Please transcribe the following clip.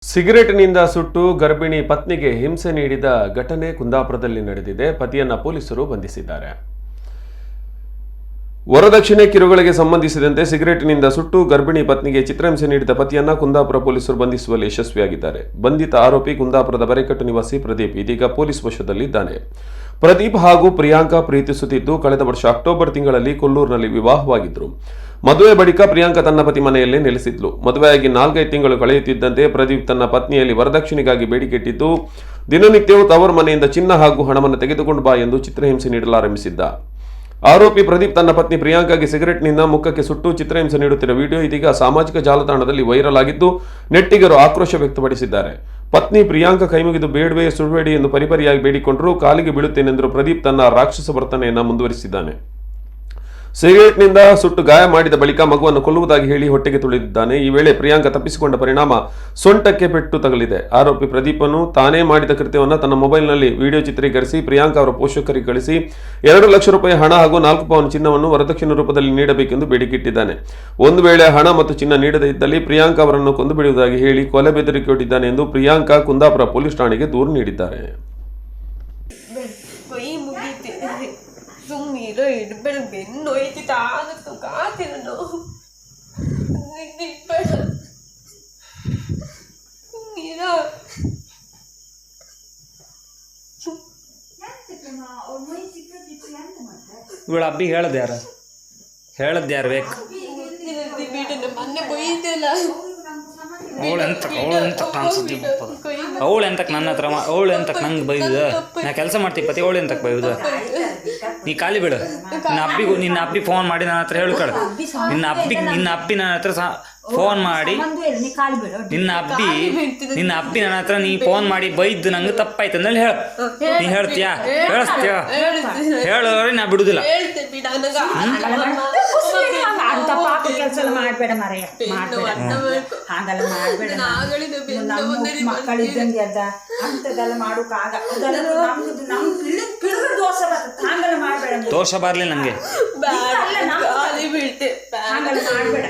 ಸಿಗರೇಟ್ನಿಂದ ಸುಟ್ಟು ಗರ್ಭಿಣಿ ಪತ್ನಿಗೆ ಹಿಂಸೆ ನೀಡಿದ ಘಟನೆ ಕುಂದಾಪುರದಲ್ಲಿ ನಡೆದಿದೆ. ಪತಿಯನ್ನ ಪೊಲೀಸರು ಬಂಧಿಸಿದ್ದಾರೆ. ವರದಕ್ಷಿಣೆ ಕಿರುಗಳಿಗೆ ಸಂಬಂಧಿಸಿದಂತೆ ಸಿಗರೇಟ್ನಿಂದ ಸುಟ್ಟು ಗರ್ಭಿಣಿ ಪತ್ನಿಗೆ ಚಿತ್ರಹಿಂಸೆ ನೀಡಿದ ಪತಿಯನ್ನ ಕುಂದಾಪುರ ಪೊಲೀಸರು ಬಂಧಿಸುವಲ್ಲಿ ಯಶಸ್ವಿಯಾಗಿದ್ದಾರೆ. ಬಂಧಿತ ಆರೋಪಿ ಕುಂದಾಪುರದ ಬರೇಕಟ್ಟು ನಿವಾಸಿ ಪ್ರದೀಪ್ ಇದೀಗ ಪೊಲೀಸ್ ವಶದಲ್ಲಿದ್ದಾನೆ. ಪ್ರದೀಪ್ ಹಾಗೂ ಪ್ರಿಯಾಂಕಾ ಪ್ರೀತಿಸುತ್ತಿದ್ದು ಕಳೆದ ವರ್ಷ ಅಕ್ಟೋಬರ್ ತಿಂಗಳಲ್ಲಿ ಕೊಲ್ಲೂರಿನಲ್ಲಿ ವಿವಾಹವಾಗಿದ್ದರು. ಮದುವೆ ಬಳಿಕ ಪ್ರಿಯಾಂಕಾ ತನ್ನ ಪತಿ ಮನೆಯಲ್ಲೇ ನೆಲೆಸಿದ್ಲು. ಮದುವೆಯಾಗಿ 4-5 ತಿಂಗಳು ಕಳೆಯುತ್ತಿದ್ದಂತೆ ಪ್ರದೀಪ್ ತನ್ನ ಪತ್ನಿಯಲ್ಲಿ ವರದಕ್ಷಿಣೆಗಾಗಿ ಬೇಡಿಕೆ ಇಟ್ಟಿದ್ದು, ದಿನನಿತ್ಯವೂ ತವರು ಮನೆಯಿಂದ ಚಿನ್ನ ಹಾಗೂ ಹಣವನ್ನು ತೆಗೆದುಕೊಂಡು ಬಾ ಎಂದು ಚಿತ್ರಹಿಂಸೆ ನೀಡಲಾರಂಭಿಸಿದ್ದ. ಆರೋಪಿ ಪ್ರದೀಪ್ ತನ್ನ ಪತ್ನಿ ಪ್ರಿಯಾಂಕಾಗೆ ಸಿಗರೆಟ್ನಿಂದ ಮುಖಕ್ಕೆ ಸುಟ್ಟು ಚಿತ್ರಹಿಂಸೆ ನೀಡುತ್ತಿರುವ ವಿಡಿಯೋ ಇದೀಗ ಸಾಮಾಜಿಕ ಜಾಲತಾಣದಲ್ಲಿ ವೈರಲ್ ಆಗಿದ್ದು ನೆಟ್ಟಿಗರು ಆಕ್ರೋಶ ವ್ಯಕ್ತಪಡಿಸಿದ್ದಾರೆ. ಪತ್ನಿ ಪ್ರಿಯಾಂಕಾ ಕೈಮುಗಿದು ಬೇಡವೇ ಸುಡಬೇಡಿ ಎಂದು ಪರಿಪರಿಯಾಗಿ ಬೇಡಿಕೊಂಡರೂ ಕಾಲಿಗೆ ಬೀಳುತ್ತೇನೆಂದರೂ ಪ್ರದೀಪ್ ತನ್ನ ರಾಕ್ಷಸ ವರ್ತನೆಯನ್ನು ಮುಂದುವರಿಸಿದ್ದಾನೆ. ಸಿಗರೇಟ್ನಿಂದ ಸುಟ್ಟು ಗಾಯ ಮಾಡಿದ ಬಳಿಕ ಮಗುವನ್ನು ಕೊಲ್ಲುವುದಾಗಿ ಹೇಳಿ ಹೊಟ್ಟೆಗೆ ತುಳಿದಿದ್ದಾನೆ. ಈ ವೇಳೆ ಪ್ರಿಯಾಂಕಾ ತಪ್ಪಿಸಿಕೊಂಡ ಪರಿಣಾಮ ಸೊಂಟಕ್ಕೆ ಪೆಟ್ಟು ತಗಲಿದೆ. ಆರೋಪಿ ಪ್ರದೀಪನು ತಾನೇ ಮಾಡಿದ ಕೃತ್ಯವನ್ನು ತನ್ನ ಮೊಬೈಲ್ನಲ್ಲಿ ವಿಡಿಯೋ ಚಿತ್ರೀಕರಿಸಿ ಪ್ರಿಯಾಂಕಾ ಅವರ ಪೋಷಕರಿಗೆ ಕಳಿಸಿ 2 ಲಕ್ಷ ರೂಪಾಯಿ ಹಣ ಹಾಗೂ 4 ಪೌಂಡ್ ಚಿನ್ನವನ್ನು ವರದಕ್ಷಿಣೆ ರೂಪದಲ್ಲಿ ನೀಡಬೇಕೆಂದು ಬೇಡಿಕೆ ಇಟ್ಟಿದ್ದಾನೆ. ಒಂದು ವೇಳೆ ಹಣ ಮತ್ತು ಚಿನ್ನ ನೀಡದೇ ಇದ್ದಲ್ಲಿ ಪ್ರಿಯಾಂಕಾ ಅವರನ್ನು ಕೊಂದು ಬಿಡುವುದಾಗಿ ಹೇಳಿ ಕೊಲೆ ಬೆದರಿಕೆ ಒಡ್ಡಿದ್ದಾನೆ ಎಂದು ಪ್ರಿಯಾಂಕಾ ಕುಂದಾಪುರ ಪೊಲೀಸ್ ಠಾಣೆಗೆ ದೂರು ನೀಡಿದ್ದಾರೆ. Mira, pero ven, no hay que estar tocando, no. Mira. ಇವಳು ಅಬ್ಬಿ ಹೇಳ್ದ್ಯಾರ ಬೇಕು ಮೊನ್ನೆ ಬೈದಲ್ಲ ಅವಳು ಎಂತಕ್ಕೆ ನನ್ನ ಹತ್ರ ಅವಳು ಎಂತಕ್ಕೆ ನಂಗೆ ಬೈದ ನಾ ಕೆಲಸ ಮಾಡ್ತೀವಿ ಪತಿ ಅವಳು ಎಂತಕ್ಕೆ ಬೈದ ನೀ ಖಾಲಿ ಬಿಡು. ನಿನ್ನ ಅಪ್ಪಿ ಫೋನ್ ಮಾಡಿ ನನ್ನ ಹತ್ರ ಹೇಳು ಕಡ ನಿನ್ನ ಅಪ್ಪಿ ನನ್ನ ಹತ್ರ ಫೋನ್ ಮಾಡಿ ನಿನ್ನ ಅಪ್ಪಿ ನನ್ನ ಹತ್ರ ನೀ ಫೋನ್ ಮಾಡಿ ಬೈದು ನಂಗೆ ತಪ್ಪಾಯ್ತು ಅಂದೇಳಿ ಹೇಳ ನೀ ಹೇಳ್ತೀಯಾ ಹೇಳಿಸ್ತೀಯ ಹೇಳೋರಿ ನಾ ಬಿಡುದಿಲ್ಲ. ಕೆಲಸ ಮಾಡಬೇಡ ಮರೆಯ ಹಾಗೆಲ್ಲ ಮಾಡಬೇಡ. ಮಕ್ಕಳಿದ್ದಂಗೆ ಅದ ಅಂಥದ್ದೆಲ್ಲ ಮಾಡೋಕ್ಕಾಗ ದೋಷ ಬರ್ಲಿ ನಂಗೆ ಹಾಗೆಲ್ಲ ಮಾಡಬೇಡ.